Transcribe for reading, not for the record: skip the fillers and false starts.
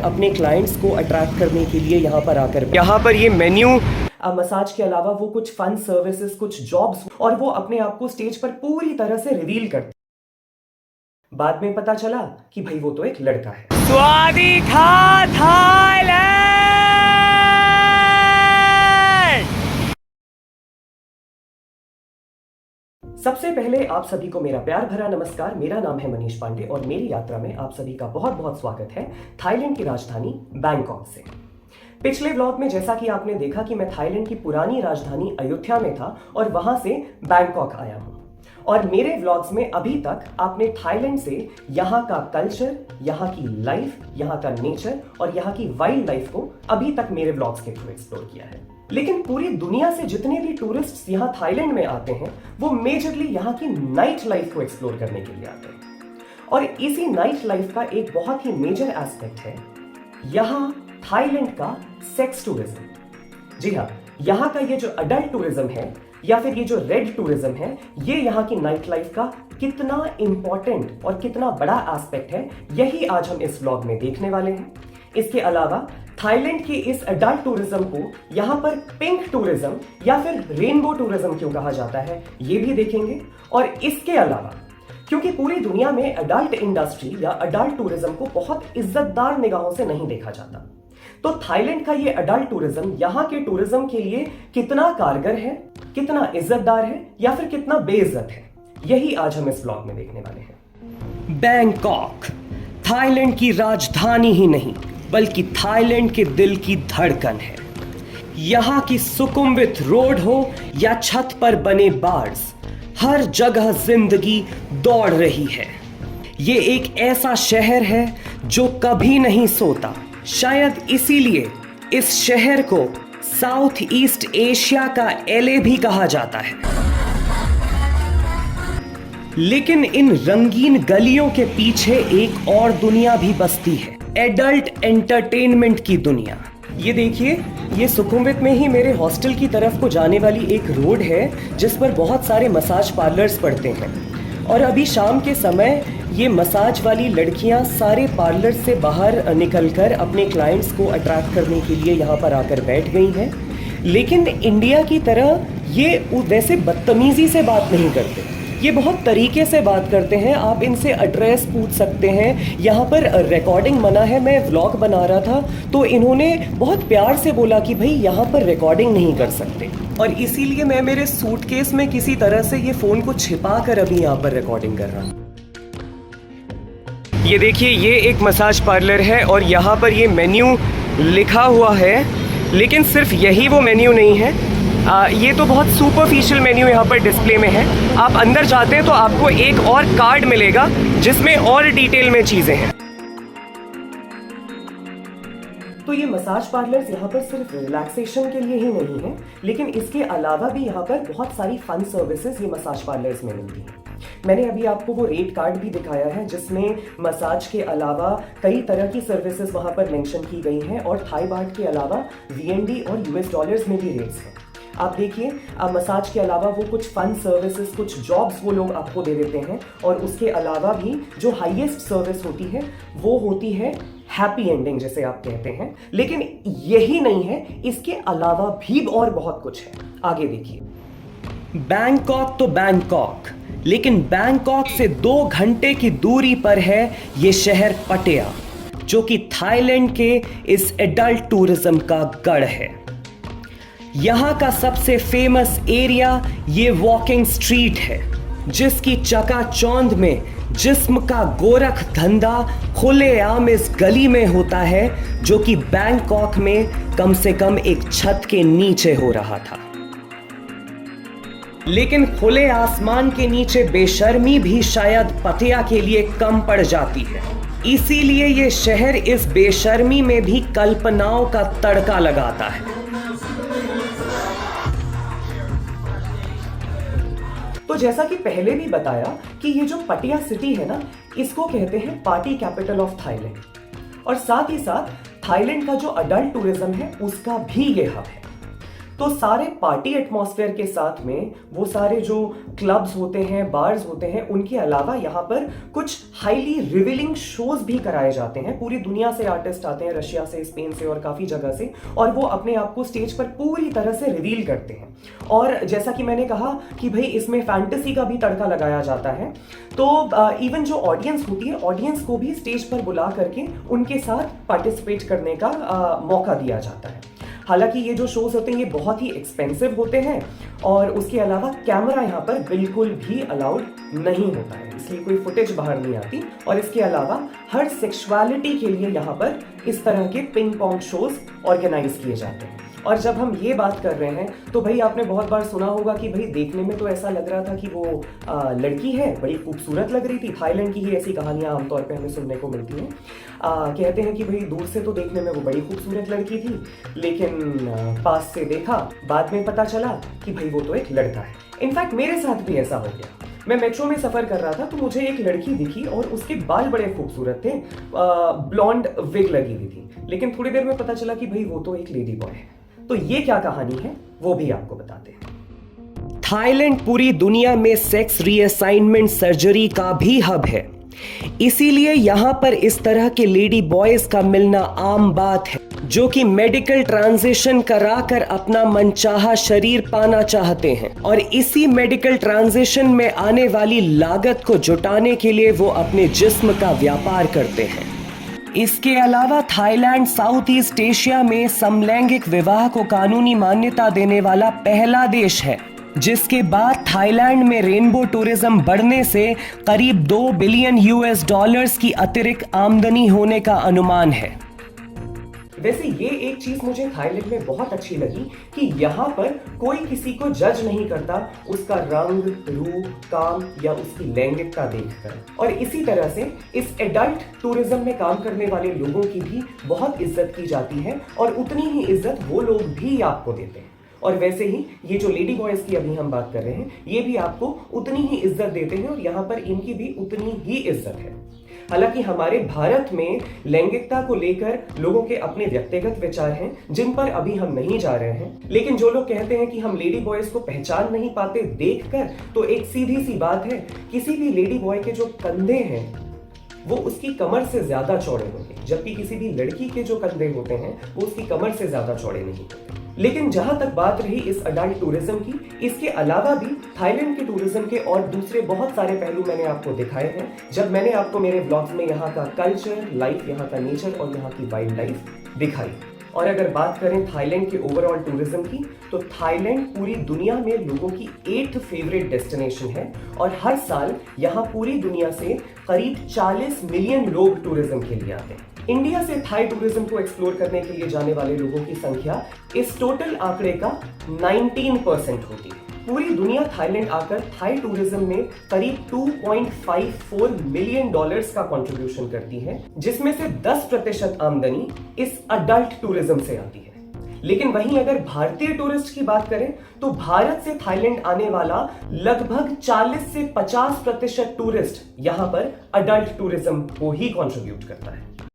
अपने क्लाइंट्स को अट्रैक्ट करने के लिए यहाँ पर ये मेन्यू मसाज के अलावा वो कुछ फन सर्विसेज, कुछ जॉब्स, और वो अपने आप को स्टेज पर पूरी तरह से रिवील करते। बाद में पता चला कि भाई वो तो एक लड़का है। स्वादिखा थाईलैंड। सबसे पहले आप सभी को मेरा प्यार भरा नमस्कार। मेरा नाम है मनीष पांडे और मेरी यात्रा में आप सभी का बहुत बहुत स्वागत है थाईलैंड की राजधानी बैंकॉक से। पिछले व्लॉग में जैसा कि आपने देखा कि मैं थाईलैंड की पुरानी राजधानी अयोध्या में था और वहां से बैंकॉक आया हूं, और मेरे व्लॉग्स में अभी तक आपने थाईलैंड से यहाँ का कल्चर, यहाँ की लाइफ, यहाँ का नेचर और यहाँ की वाइल्ड लाइफ को अभी तक मेरे व्लॉग्स के थ्रू एक्सप्लोर किया है। लेकिन पूरी दुनिया से जितने भी टूरिस्ट्स यहाँ थाईलैंड में आते हैं वो मेजरली यहाँ की नाइट लाइफ को एक्सप्लोर करने के लिए आते हैं, और इसी नाइट लाइफ का एक बहुत ही मेजर एस्पेक्ट है यहाँ थाईलैंड का सेक्स टूरिज्म। जी हाँ, यहाँ का ये जो अडल्ट टूरिज्म है या फिर ये जो रेड टूरिज्म है, ये यहाँ की नाइट लाइफ का कितना इंपॉर्टेंट और कितना बड़ा एस्पेक्ट है, यही आज हम इस व्लॉग में देखने वाले हैं। इसके अलावा थाईलैंड के इस अडल्ट टूरिज्म को यहाँ पर पिंक टूरिज्म या फिर रेनबो टूरिज्म क्यों कहा जाता है, ये भी देखेंगे। और इसके अलावा क्योंकि पूरी दुनिया में अडल्ट इंडस्ट्री या अडल्ट टूरिज्म को बहुत इज्जतदार निगाहों से नहीं देखा जाता, तो थाईलैंड का ये अडल्ट टूरिज्म यहाँ के टूरिज्म के लिए कितना कारगर है, कितना इज्जतदार है या फिर कितना बेइज्जत है, यही आज हम इस ब्लॉग में देखने वाले हैं। बैंकॉक थाईलैंड की राजधानी ही नहीं बल्कि थाईलैंड के दिल की धड़कन है। यहाँ की सुकुम्वित रोड हो या छत पर बने बार्स, हर जगह जिंदगी दौड़ रही है। ये एक ऐसा शहर है जो कभी नहीं सोता। शायद इसीलिए इस शहर को साउथ ईस्ट एशिया का एलए भी कहा जाता है। लेकिन इन रंगीन गलियों के पीछे एक और दुनिया भी बसती है, एडल्ट एंटरटेनमेंट की दुनिया। ये देखिए, ये सुखुमवित में ही मेरे हॉस्टल की तरफ को जाने वाली एक रोड है जिस पर बहुत सारे मसाज पार्लर्स पड़ते हैं, और अभी शाम के समय ये मसाज वाली लड़कियां सारे पार्लर से बाहर निकलकर अपने क्लाइंट्स को अट्रैक्ट करने के लिए यहाँ पर आकर बैठ गई हैं। लेकिन इंडिया की तरह ये वैसे बदतमीजी से बात नहीं करते, ये बहुत तरीके से बात करते हैं। आप इनसे एड्रेस पूछ सकते हैं। यहाँ पर रिकॉर्डिंग मना है। मैं व्लॉग बना रहा था तो इन्होंने बहुत प्यार से बोला कि भाई यहाँ पर रिकॉर्डिंग नहीं कर सकते, और इसीलिए मैं मेरे सूटकेस में किसी तरह से ये फ़ोन को छिपा कर अभी यहाँ पर रिकॉर्डिंग कर रहा हूँ। ये देखिए, ये एक मसाज पार्लर है और यहाँ पर ये मेन्यू लिखा हुआ है, लेकिन सिर्फ यही वो मेन्यू नहीं है। ये तो बहुत सुपरफिशियल मेन्यू यहाँ पर डिस्प्ले में है। आप अंदर जाते हैं तो आपको एक और कार्ड मिलेगा जिसमें और डिटेल में चीज़ें हैं। तो ये मसाज पार्लर्स यहाँ पर सिर्फ रिलैक्सेशन के लिए ही नहीं है, लेकिन इसके अलावा भी यहाँ पर बहुत सारी फन सर्विसेज ये मसाज पार्लर्स में मिलती हैं। मैंने अभी आपको वो रेट कार्ड भी दिखाया है जिसमें मसाज के अलावा कई तरह की सर्विसेज वहाँ पर मेंशन की गई हैं, और थाई बाट के अलावा VND और US डॉलर्स में भी रेट्स हैं। आप देखिए, मसाज के अलावा वो कुछ फन सर्विसेज, कुछ जॉब्स वो लोग आपको दे देते हैं, और उसके अलावा भी जो हाईएस्ट सर्विस होती है वो होती है हैप्पी एंडिंग जिसे आप कहते हैं। लेकिन यही नहीं है, इसके अलावा भी और बहुत कुछ है। आगे देखिए। बैंकॉक तो बैंकॉक, लेकिन बैंकॉक से 2 घंटे की दूरी पर है ये शहर पटेया, जो कि थाईलैंड के इस एडल्ट टूरिज्म का गढ़ है। यहाँ का सबसे फेमस एरिया ये वॉकिंग स्ट्रीट है, जिसकी चकाचौंध में जिस्म का गोरख धंधा खुलेआम इस गली में होता है, जो कि बैंकॉक में कम से कम एक छत के नीचे हो रहा था। लेकिन खुले आसमान के नीचे बेशर्मी भी शायद पतेया के लिए कम पड़ जाती है, इसीलिए ये शहर इस बेशर्मी में भी कल्पनाओं का तड़का लगाता है। तो जैसा कि पहले भी बताया कि ये जो पटिया सिटी है ना, इसको कहते हैं पार्टी कैपिटल ऑफ थाईलैंड, और साथ ही साथ थाईलैंड का जो अडल्ट टूरिज्म है उसका भी ये हब है। तो सारे पार्टी एटमॉस्फेयर के साथ में वो सारे जो क्लब्स होते हैं, बार्स होते हैं, उनके अलावा यहाँ पर कुछ हाईली रिवीलिंग शोज भी कराए जाते हैं। पूरी दुनिया से आर्टिस्ट आते हैं, रशिया से, स्पेन से और काफी जगह से, और वो अपने आप को स्टेज पर पूरी तरह से रिवील करते हैं। और जैसा कि मैंने कहा कि भाई इसमें फैंटेसी का भी तड़का लगाया जाता है, तो इवन जो ऑडियंस होती है, ऑडियंस को भी स्टेज पर बुला करके उनके साथ पार्टिसिपेट करने का मौका दिया जाता है। हालांकि ये जो शोज होते हैं ये बहुत ही एक्सपेंसिव होते हैं, और उसके अलावा कैमरा यहाँ पर बिल्कुल भी अलाउड नहीं होता है, इसलिए कोई फुटेज बाहर नहीं आती। और इसके अलावा हर सेक्सुअलिटी के लिए यहाँ पर इस तरह के पिंग पोंग शोज ऑर्गेनाइज किए जाते हैं। और जब हम ये बात कर रहे हैं तो भाई आपने बहुत बार सुना होगा कि भाई देखने में तो ऐसा लग रहा था कि वो लड़की है, बड़ी खूबसूरत लग रही थी। थाईलैंड की ही ऐसी कहानियां आमतौर पे हमें सुनने को मिलती हैं। कहते हैं कि भाई दूर से तो देखने में वो बड़ी खूबसूरत लड़की थी, लेकिन पास से देखा, बाद में पता चला कि भाई वो तो एक लड़का है। इनफैक्ट मेरे साथ भी ऐसा हो गया। मैं मेट्रो में सफर कर रहा था तो मुझे एक लड़की दिखी और उसके बाल बड़े खूबसूरत थे, ब्लॉन्ड विग लगी हुई थी, लेकिन थोड़ी देर में पता चला कि भाई वो तो एक लेडी बॉय है। तो ये क्या कहानी है वो भी आपको बताते हैं। थाईलैंड पूरी दुनिया में सेक्स रीअसाइनमेंट सर्जरी का भी हब है, इसीलिए यहां पर इस तरह के लेडी बॉयज का मिलना आम बात है, जो कि मेडिकल ट्रांजिशन कराकर अपना मनचाहा शरीर पाना चाहते हैं, और इसी मेडिकल ट्रांजिशन में आने वाली लागत को जुटाने के लिए वो अपने जिस्म का व्यापार करते हैं। इसके अलावा थाईलैंड साउथ ईस्ट एशिया में समलैंगिक विवाह को कानूनी मान्यता देने वाला पहला देश है, जिसके बाद थाईलैंड में रेनबो टूरिज्म बढ़ने से करीब $2 बिलियन की अतिरिक्त आमदनी होने का अनुमान है। वैसे ये एक चीज मुझे थाईलैंड में बहुत अच्छी लगी कि यहाँ पर कोई किसी को जज नहीं करता उसका रंग, रूप, काम या उसकी लैंगिकता देखकर, और इसी तरह से इस एडल्ट टूरिज्म में काम करने वाले लोगों की भी बहुत इज्जत की जाती है, और उतनी ही इज्जत वो लोग भी आपको देते हैं। और वैसे ही ये जो लेडी बॉयज की अभी हम बात कर रहे हैं, ये भी आपको उतनी ही इज्जत देते हैं, और यहाँ पर इनकी भी उतनी ही इज्जत है। हालांकि हमारे भारत में लैंगिकता को लेकर लोगों के अपने व्यक्तिगत विचार हैं, जिन पर अभी हम नहीं जा रहे हैं, लेकिन जो लोग कहते हैं कि हम लेडी बॉयज को पहचान नहीं पाते देखकर, तो एक सीधी सी बात है, किसी भी लेडी बॉय के जो कंधे हैं वो उसकी कमर से ज्यादा चौड़े होंगे, जबकि किसी भी लड़की के जो कंधे होते हैं वो उसकी कमर से ज्यादा चौड़े नहीं होते। लेकिन जहां तक बात रही इस अडल्ट टूरिज्म की, इसके अलावा भी थाईलैंड के टूरिज्म के और दूसरे बहुत सारे पहलू मैंने आपको दिखाए हैं, जब मैंने आपको मेरे ब्लॉग्स में यहाँ का कल्चर, लाइफ, यहाँ का नेचर और यहाँ की वाइल्ड लाइफ दिखाई। और अगर बात करें थाईलैंड के ओवरऑल टूरिज्म की, तो थाईलैंड पूरी दुनिया में लोगों की 8th फेवरेट डेस्टिनेशन है, और हर साल यहाँ पूरी दुनिया से करीब 40 मिलियन लोग टूरिज्म के लिए आते हैं। इंडिया से थाई टूरिज्म को एक्सप्लोर करने के लिए जाने वाले लोगों की संख्या इस टोटल आंकड़े का 19% होती है। पूरी दुनिया थाईलैंड आकर थाई टूरिज्म में करीब $2.54 मिलियन का कंट्रीब्यूशन करती है, जिसमें से 10% आमदनी इस अडल्ट टूरिज्म से आती है। लेकिन वहीं अगर भारतीय टूरिस्ट की बात करें तो भारत से थाईलैंड आने वाला लगभग 40 से 50% टूरिस्ट यहां पर अडल्ट टूरिज्म को ही कंट्रीब्यूट करता है।